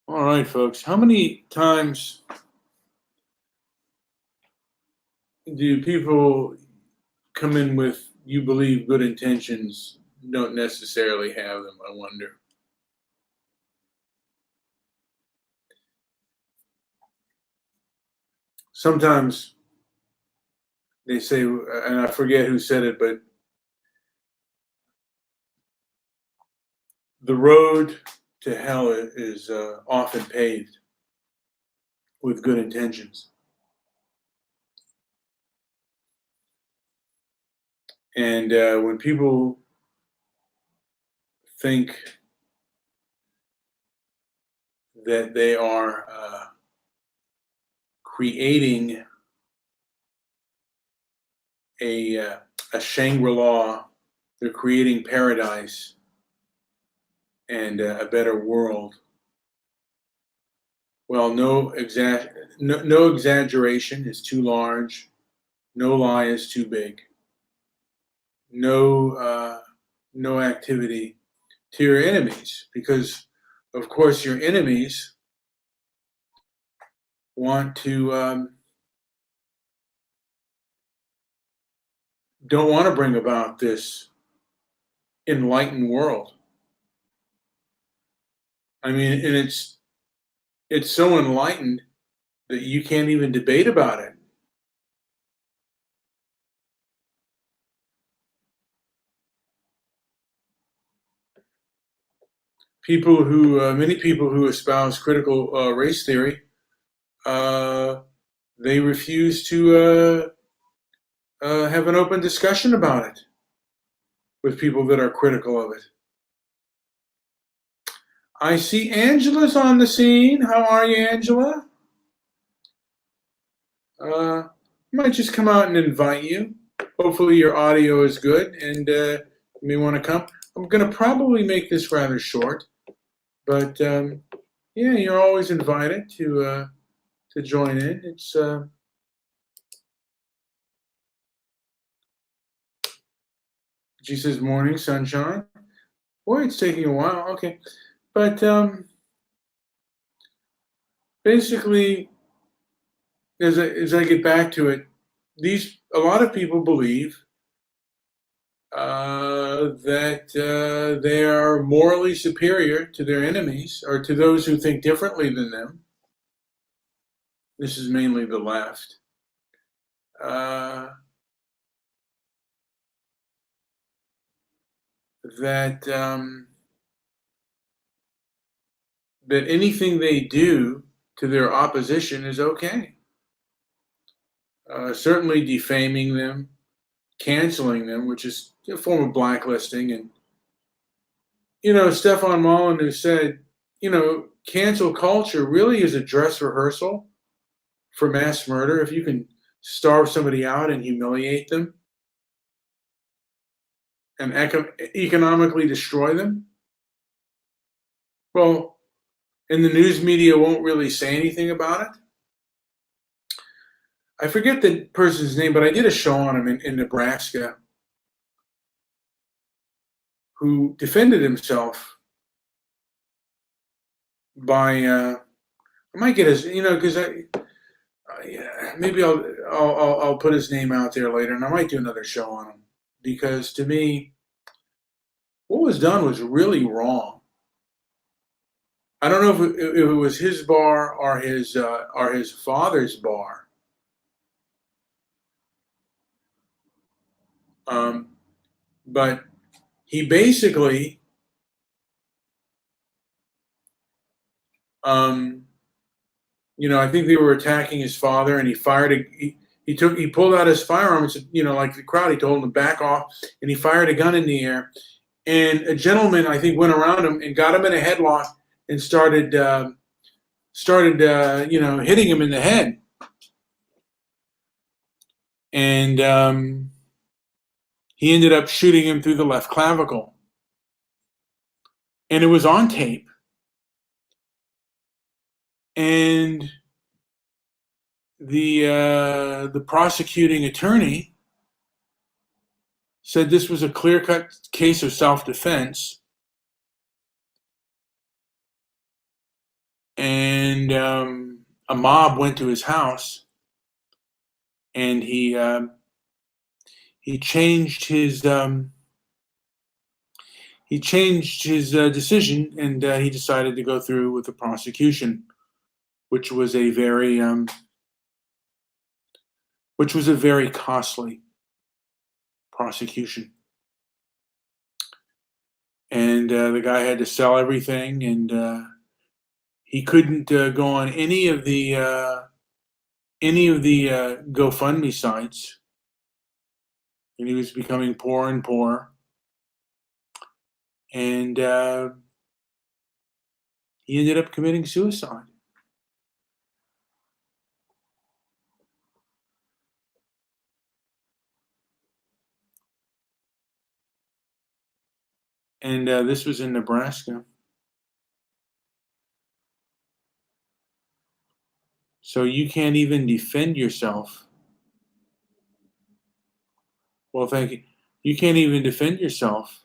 All right, folks. How many times do people come in with you believe good intentions, don't necessarily have them? I wonder. Sometimes they say, and I forget who said it, but the road to hell is often paved with good intentions. And when people think that they are creating a, a Shangri-La, they're creating paradise and a better world. Well, no exaggeration is too large. No lie is too big. No, no activity to your enemies, because, of course, your enemies want to don't want to bring about this enlightened world. I mean, and it's so enlightened that you can't even debate about it. Many people who espouse critical race theory, they refuse to have an open discussion about it with people that are critical of it. I see Angela's on the scene. How are you, Angela? I might just come out and invite you. Hopefully your audio is good and you may want to come. I'm going to probably make this rather short, but yeah, you're always invited to join in. It's she says morning sunshine. Boy, it's taking a while. Okay, but basically, as I get back to it, a lot of people believe that they are morally superior to their enemies or to those who think differently than them. This is mainly the left. Uh, that that anything they do to their opposition is okay. Certainly defaming them, canceling them, which is a form of blacklisting. And, Stefan Molyneux said, cancel culture really is a dress rehearsal for mass murder. If you can starve somebody out and humiliate them and economically destroy them, well, and the news media won't really say anything about it. I forget the person's name, but I did a show on him in Nebraska, who defended himself by I might get his, because yeah, maybe I'll put his name out there later, and I might do another show on him, because to me, what was done was really wrong. I don't know if it was his bar or his father's bar. But he basically I think they were attacking his father, and he fired he pulled out his firearm and said, like the crowd, he told him to back off, and he fired a gun in the air, and a gentleman, I think, went around him and got him in a headlock and started hitting him in the head, and he ended up shooting him through the left clavicle, and it was on tape. And the prosecuting attorney said this was a clear-cut case of self-defense, and a mob went to his house, and he changed his decision, and he decided to go through with the prosecution, which was a very costly prosecution. And the guy had to sell everything, and he couldn't go on any of the GoFundMe sites, and he was becoming poorer and poorer. And he ended up committing suicide. And this was in Nebraska. So you can't even defend yourself. Well, thank you. You can't even defend yourself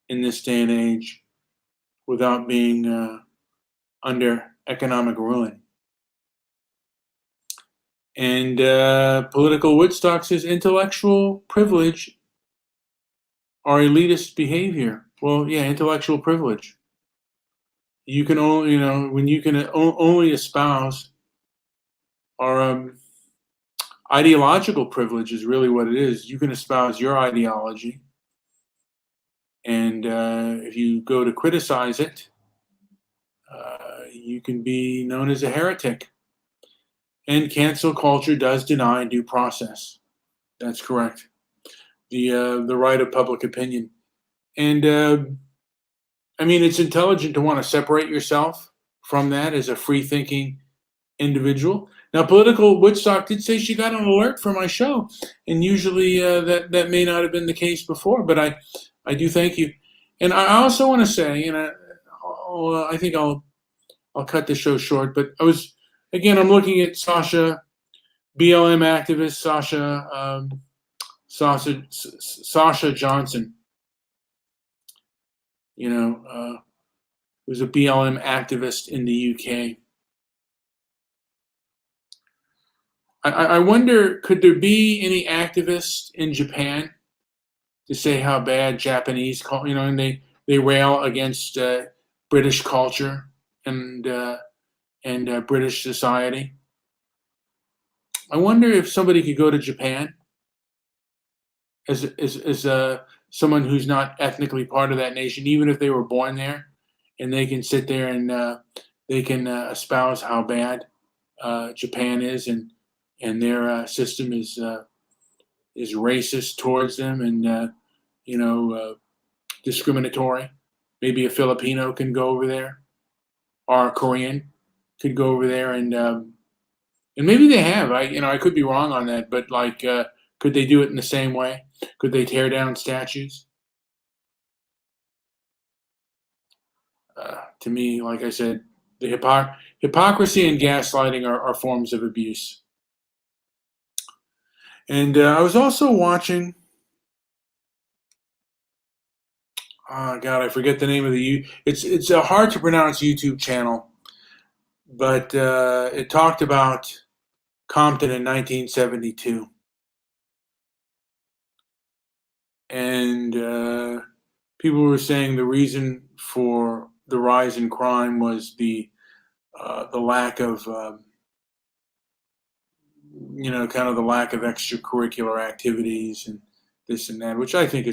in this day and age without being under economic ruin. And political Woodstock says intellectual privilege or elitist behavior. Well, yeah, intellectual privilege. You can only, when you can only espouse or ideological privilege is really what it is. You can espouse your ideology, and if you go to criticize it, you can be known as a heretic. And cancel culture does deny due process. That's correct. The right of public opinion. And I mean, it's intelligent to want to separate yourself from that as a free-thinking individual. Now, political Woodstock did say she got an alert for my show, and usually that may not have been the case before, but I do thank you. And I also want to say, and I think I'll cut the show short, but I'm looking at Sasha, BLM activist Sasha Johnson. Who's a BLM activist in the UK. I wonder, could there be any activists in Japan to say how bad Japanese, and they rail against British culture and British society. I wonder if somebody could go to Japan as someone who's not ethnically part of that nation, even if they were born there, and they can sit there and they can espouse how bad Japan is, and their system is racist towards them, and discriminatory. Maybe a Filipino can go over there, or a Korean could go over there, and maybe they have. I could be wrong on that, but could they do it in the same way? Could they tear down statues? To me, like I said, the hypocrisy and gaslighting are forms of abuse. And I was also watching. Oh God, I forget the name of it's a hard to pronounce YouTube channel, but it talked about Compton in 1972, and people were saying the reason for the rise in crime was the lack of kind of the lack of extracurricular activities and this and that, which I think I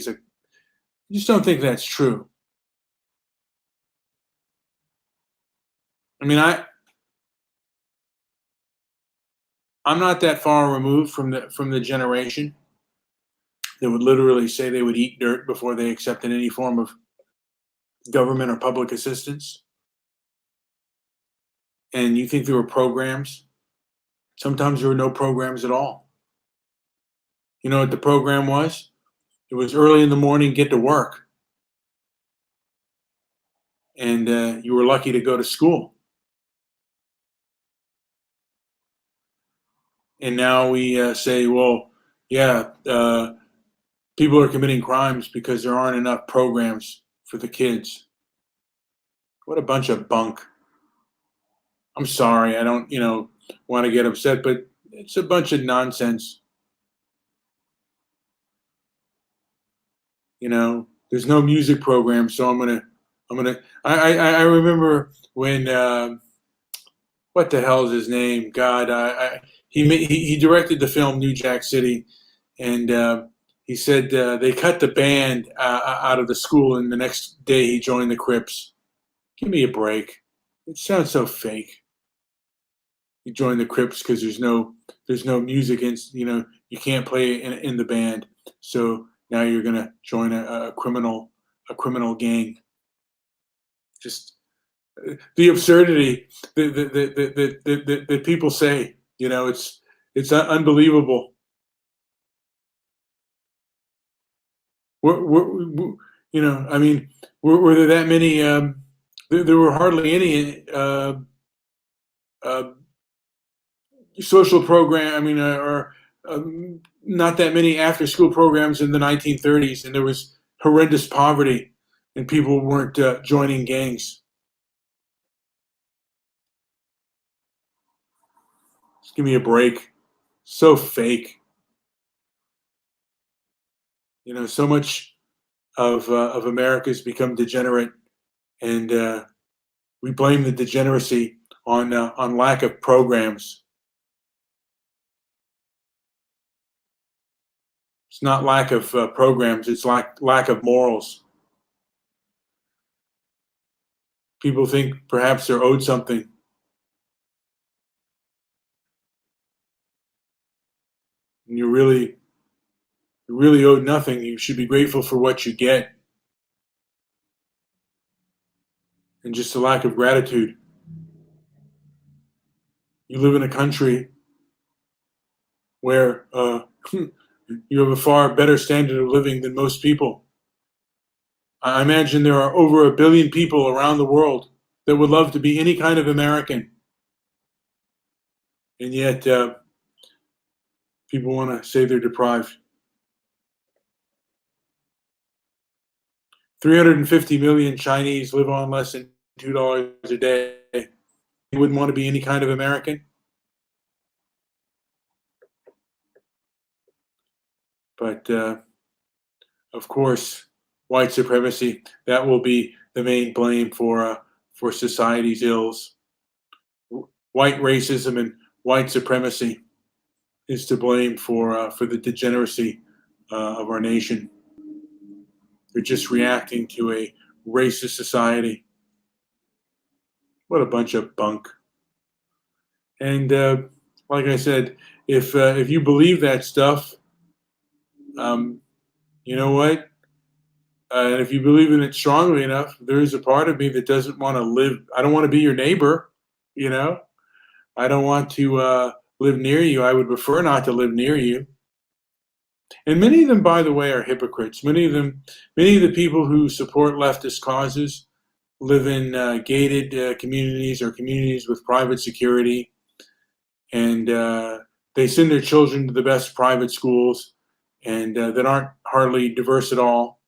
just don't think that's true. I mean, I'm not that far removed from the generation that would literally say they would eat dirt before they accepted any form of government or public assistance. And you think there were programs? Sometimes there were no programs at all. You know what the program was? It was early in the morning, get to work. And you were lucky to go to school. And now we say, well, yeah, people are committing crimes because there aren't enough programs for the kids. What a bunch of bunk. I'm sorry, I don't, want to get upset, but it's a bunch of nonsense. There's no music program, so I remember when, what the hell is his name? God, he directed the film New Jack City, and he said they cut the band out of the school, and the next day he joined the Crips. Give me a break. It sounds so fake. You join the Crips because there's no music, and you can't play in the band, so now you're gonna join a criminal gang. Just the absurdity that people say. It's unbelievable. I mean, were there that many? There were hardly any uh, social program. I mean, or not that many after-school programs in the 1930s, and there was horrendous poverty, and people weren't joining gangs. Just give me a break. So fake. So much of America has become degenerate, and we blame the degeneracy on lack of programs. It's not lack of programs; it's lack of morals. People think perhaps they're owed something, and you really owed nothing. You should be grateful for what you get, and just a lack of gratitude. You live in a country where you have a far better standard of living than most people. I imagine there are over 1 billion people around the world that would love to be any kind of American, and yet people want to say they're deprived. 350 million Chinese live on less than $2 a day. They wouldn't want to be any kind of American. But of course, white supremacy, that will be the main blame for society's ills. White racism and white supremacy is to blame for the degeneracy of our nation. They're just reacting to a racist society. What a bunch of bunk. And like I said, if you believe that stuff, um, you know what? And if you believe in it strongly enough, there is a part of me that doesn't want to live. I don't want to be your neighbor. You know, I don't want to live near you. I would prefer not to live near you. And many of them, by the way, are hypocrites. Many of the people who support leftist causes live in gated communities or communities with private security, and they send their children to the best private schools, and that aren't hardly diverse at all.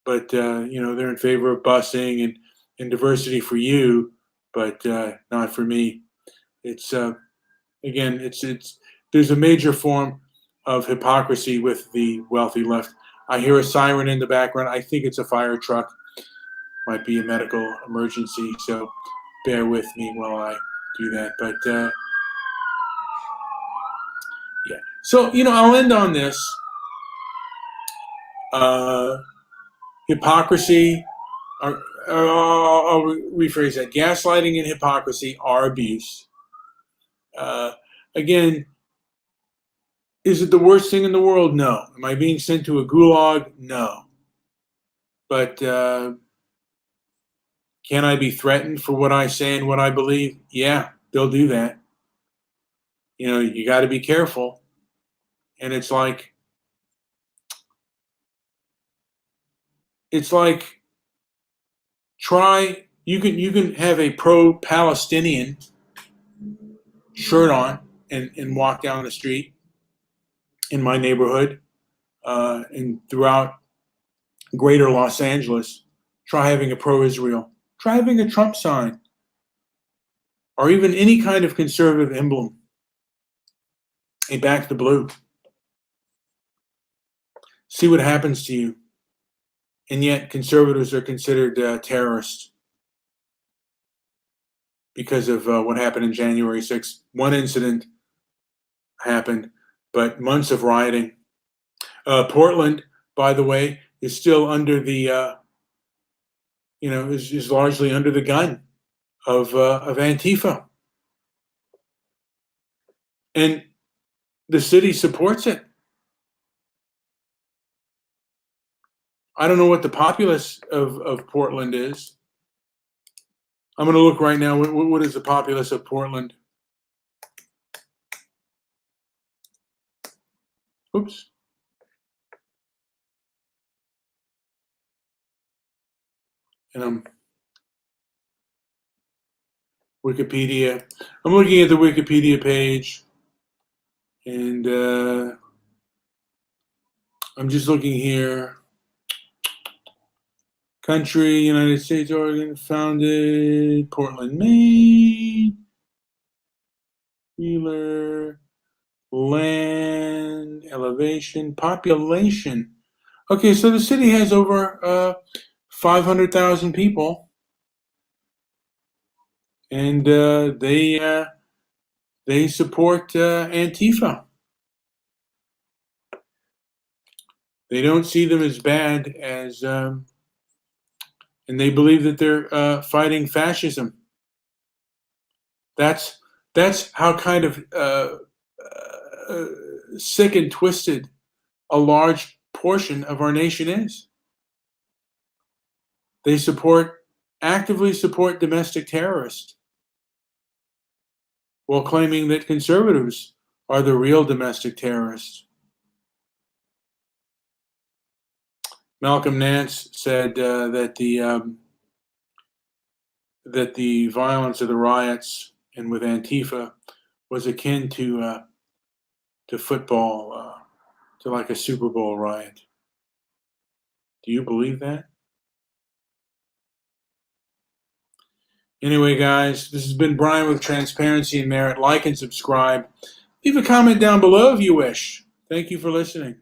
But they're in favor of busing and diversity for you, but not for me. It's again, it's there's a major form of hypocrisy with the wealthy left. I hear a siren in the background. I think it's a fire truck. Might be a medical emergency, so bear with me while I do that. But yeah, so I'll end on this. Hypocrisy, I'll rephrase that. Gaslighting and hypocrisy are abuse. Uh, Again, is it the worst thing in the world? No. Am I being sent to a gulag? No. But can I be threatened for what I say and what I believe? Yeah, they'll do that. You got to be careful. And it's like try. You can have a pro-Palestinian shirt on and walk down the street in my neighborhood and throughout greater Los Angeles. Try having a pro-Israel. Try having a Trump sign. or even any kind of conservative emblem, a back to blue. See what happens to you. And yet conservatives are considered terrorists because of what happened in January 6th. One incident happened, but months of rioting. Portland, by the way, is still under the, is largely under the gun of Antifa. And the city supports it. I don't know what the populace of Portland is. I'm going to look right now. What is the populace of Portland? Oops. And Wikipedia. I'm looking at the Wikipedia page, and I'm just looking here. Country, United States, Oregon, founded, Portland, Maine, Wheeler, land, elevation, population. Okay, so the city has over 500,000 people, and they support Antifa. They don't see them as bad as, and they believe that they're fighting fascism. That's how kind of sick and twisted a large portion of our nation is. They actively support domestic terrorists while claiming that conservatives are the real domestic terrorists. Malcolm Nance said that the violence of the riots and with Antifa was akin to football, to like a Super Bowl riot. Do you believe that? Anyway, guys, this has been Brian with Transparency and Merit. Like and subscribe. Leave a comment down below if you wish. Thank you for listening.